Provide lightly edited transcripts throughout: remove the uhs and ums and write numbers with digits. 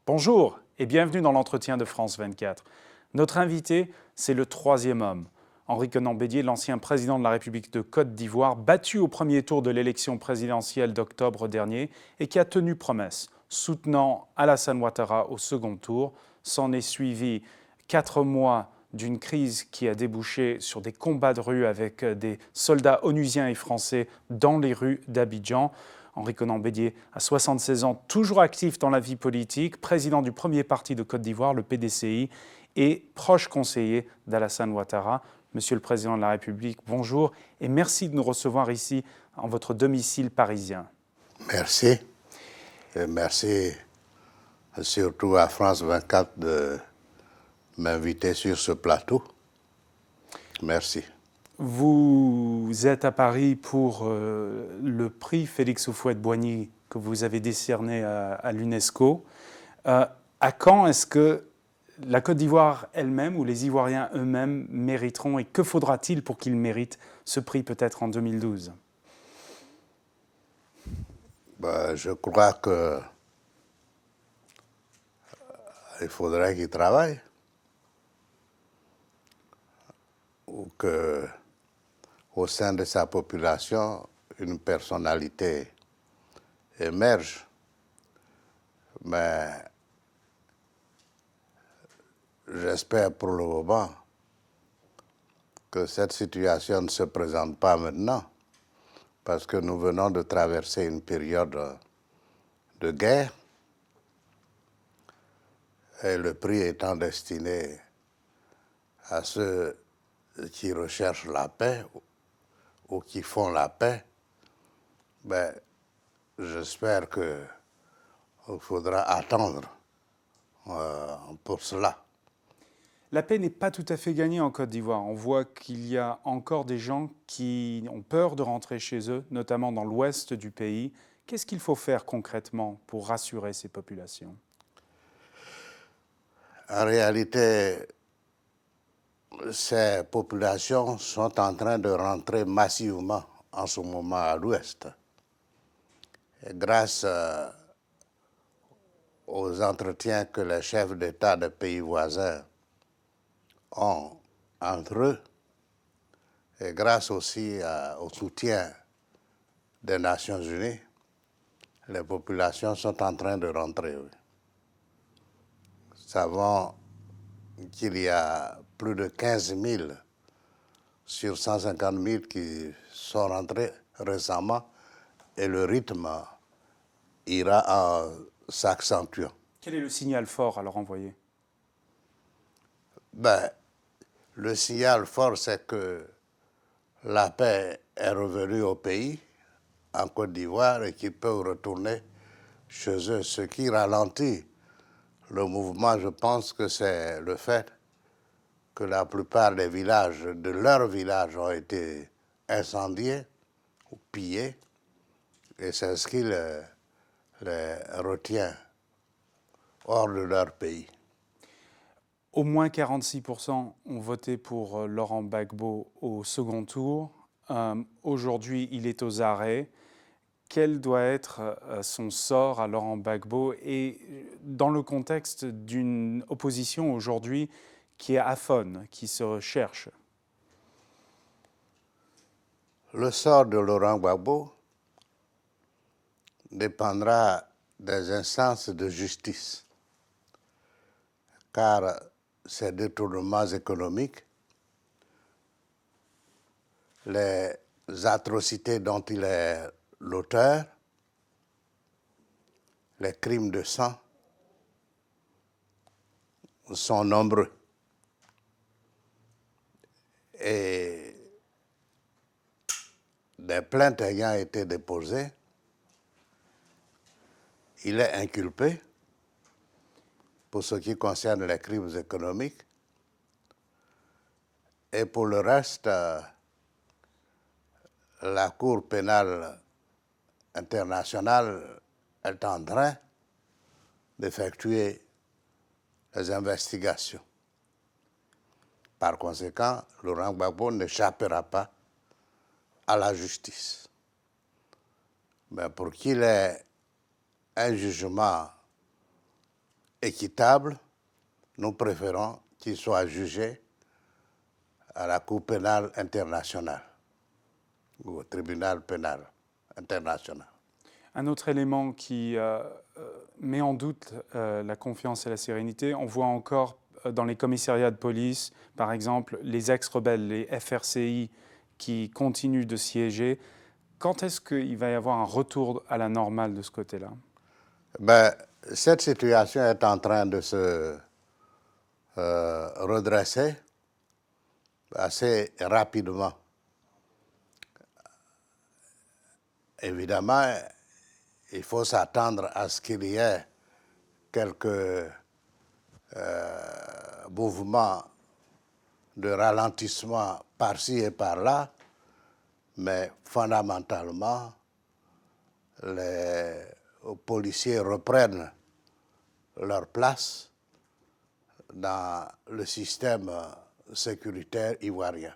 Bonjour et bienvenue dans l'entretien de France 24. Notre invité, c'est le troisième homme. Henri Konan Bédier, l'ancien président de la République de Côte d'Ivoire, battu au premier tour de l'élection présidentielle d'octobre dernier et qui a tenu promesse, soutenant Alassane Ouattara au second tour. S'en est suivi 4 mois d'une crise qui a débouché sur des combats de rue avec des soldats onusiens et français dans les rues d'Abidjan. Henri Konan Bédier a 76 ans, toujours actif dans la vie politique, président du premier parti de Côte d'Ivoire, le PDCI, et proche conseiller d'Alassane Ouattara. Monsieur le Président de la République, bonjour et merci de nous recevoir ici en votre domicile parisien. Merci. Et merci surtout à France 24 de m'inviter sur ce plateau. Merci. Vous êtes à Paris pour le prix Félix Houphouët-Boigny que vous avez décerné à l'UNESCO. À quand est-ce que la Côte d'Ivoire elle-même ou les Ivoiriens eux-mêmes mériteront et que faudra-t-il pour qu'ils méritent ce prix peut-être en 2012 ? Je crois que il faudrait qu'ils travaillent ou que au sein de sa population, une personnalité émerge. Mais j'espère pour le moment que cette situation ne se présente pas maintenant, parce que nous venons de traverser une période de guerre et le prix étant destiné à ceux qui recherchent la paix ou qui font la paix, j'espère qu'il faudra attendre pour cela. La paix n'est pas tout à fait gagnée en Côte d'Ivoire. On voit qu'il y a encore des gens qui ont peur de rentrer chez eux, notamment dans l'ouest du pays. Qu'est-ce qu'il faut faire concrètement pour rassurer ces populations ? En réalité, ces populations sont en train de rentrer massivement en ce moment à l'ouest. Et grâce aux entretiens que les chefs d'État des pays voisins ont entre eux, et grâce aussi au soutien des Nations Unies, les populations sont en train de rentrer. Oui. Nous savons qu'il y a plus de 15 000 sur 150 000 qui sont rentrés récemment et le rythme ira en s'accentuant. Quel est le signal fort à leur envoyer ? Le signal fort, c'est que la paix est revenue au pays, en Côte d'Ivoire, et qu'ils peuvent retourner chez eux. Ce qui ralentit le mouvement, je pense que c'est le fait que la plupart des villages, de leurs villages, ont été incendiés ou pillés, et c'est ce qui les retient hors de leur pays. Au moins 46% ont voté pour Laurent Gbagbo au second tour. Aujourd'hui, il est aux arrêts. Quel doit être son sort à Laurent Gbagbo et dans le contexte d'une opposition aujourd'hui qui est aphone, qui se cherche ? Le sort de Laurent Gbagbo dépendra des instances de justice, car ces détournements économiques, les atrocités dont il est l'auteur, les crimes de sang sont nombreux. Et des plaintes ayant été déposées, il est inculpé pour ce qui concerne les crimes économiques. Et pour le reste, la Cour pénale internationale est en train d'effectuer les investigations. Par conséquent, Laurent Gbagbo n'échappera pas à la justice. Mais pour qu'il ait un jugement équitable, nous préférons qu'il soit jugé à la Cour pénale internationale ou au tribunal pénal international. Un autre élément qui met en doute la confiance et la sérénité, on voit encore dans les commissariats de police, par exemple, les ex-rebelles, les FRCI, qui continuent de siéger. Quand est-ce qu'il va y avoir un retour à la normale de ce côté-là? Ben, cette situation est en train de se redresser assez rapidement. Évidemment, il faut s'attendre à ce qu'il y ait quelques mouvements de ralentissement par-ci et par-là, mais fondamentalement, les policiers reprennent leur place dans le système sécuritaire ivoirien.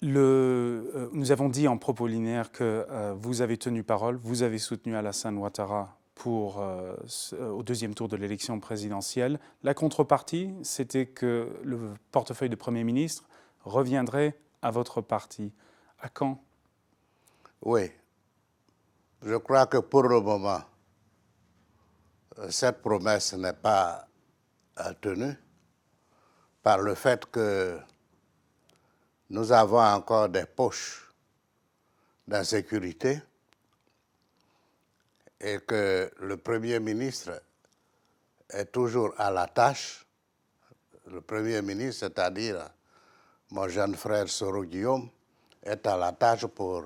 Nous avons dit en propos linéaire que vous avez tenu parole, vous avez soutenu Alassane Ouattara au deuxième tour de l'élection présidentielle. La contrepartie, c'était que le portefeuille de Premier ministre reviendrait à votre parti. À quand? Oui, je crois que pour le moment, cette promesse n'est pas tenue par le fait que nous avons encore des poches d'insécurité et que le Premier ministre est toujours à la tâche. Le Premier ministre, c'est-à-dire mon jeune frère Soro Guillaume, est à la tâche pour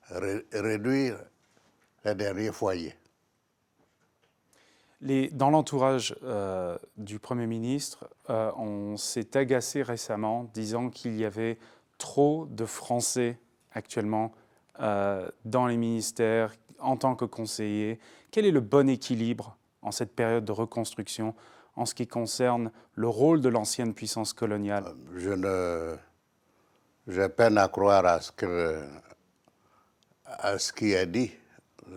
réduire les derniers foyers. Dans l'entourage du Premier ministre, on s'est agacé récemment disant qu'il y avait trop de Français actuellement dans les ministères en tant que conseillers. Quel est le bon équilibre en cette période de reconstruction en ce qui concerne le rôle de l'ancienne puissance coloniale? J'ai peine à croire à ce qui est dit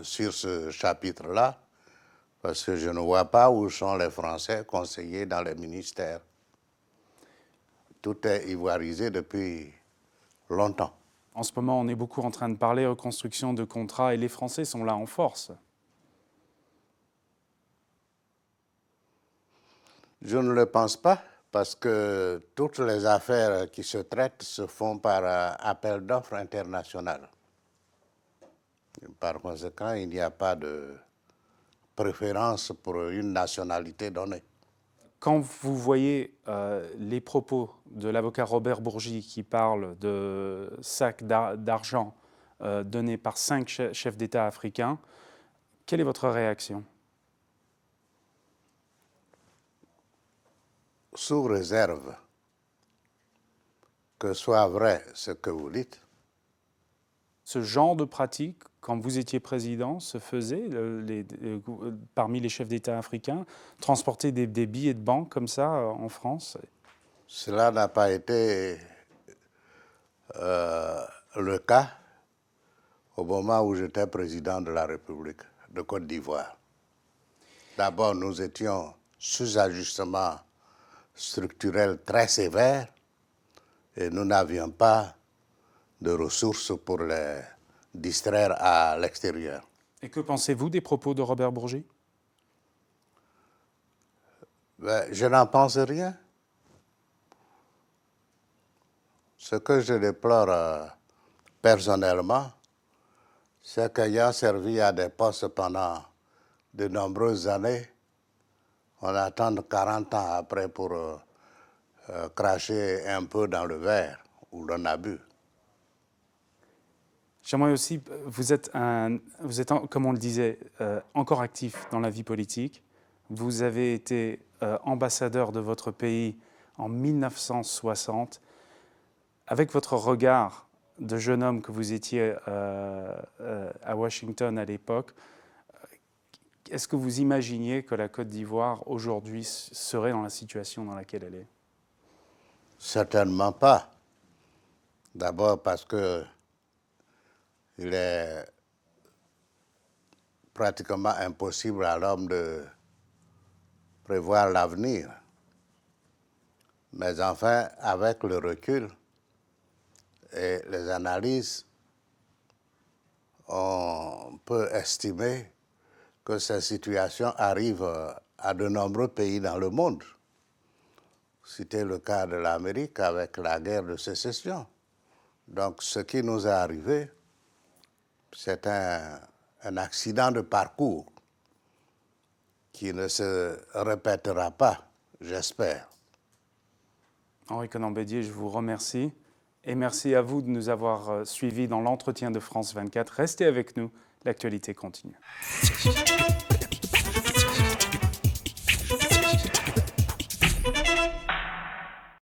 sur ce chapitre-là, parce que je ne vois pas où sont les Français conseillers dans les ministères. Tout est ivoirisé depuis longtemps. En ce moment, on est beaucoup en train de parler reconstruction de contrats et les Français sont là en force. Je ne le pense pas, parce que toutes les affaires qui se traitent se font par appel d'offres international. Par conséquent, il n'y a pas de préférence pour une nationalité donnée. Quand vous voyez les propos de l'avocat Robert Bourgi qui parle de sacs d'argent donnés par 5 chefs d'État africains, quelle est votre réaction? Sous réserve que soit vrai ce que vous dites. Ce genre de pratique, quand vous étiez président, se faisait parmi les chefs d'État africains, transporter des billets de banque comme ça en France? Cela n'a pas été le cas au moment où j'étais président de la République de Côte d'Ivoire. D'abord, nous étions sous ajustement structurel très sévère et nous n'avions pas de ressources pour les distraire à l'extérieur. Et que pensez-vous des propos de Robert Bourgi? Je n'en pense rien. Ce que je déplore personnellement, c'est qu'ayant servi à des postes pendant de nombreuses années, on attend 40 ans après pour cracher un peu dans le verre où l'on a bu. J'aimerais aussi, vous êtes, comme on le disait, encore actif dans la vie politique. Vous avez été ambassadeur de votre pays en 1960. Avec votre regard de jeune homme que vous étiez à Washington à l'époque, est-ce que vous imaginiez que la Côte d'Ivoire aujourd'hui serait dans la situation dans laquelle elle est? Certainement pas. D'abord parce que Il est pratiquement impossible à l'homme de prévoir l'avenir. Mais enfin, avec le recul et les analyses, on peut estimer que cette situation arrive à de nombreux pays dans le monde. C'était le cas de l'Amérique avec la guerre de sécession. Donc ce qui nous est arrivé, c'est un accident de parcours qui ne se répétera pas, j'espère. Henri Konan-Bédier, je vous remercie. Et merci à vous de nous avoir suivis dans l'entretien de France 24. Restez avec nous, l'actualité continue.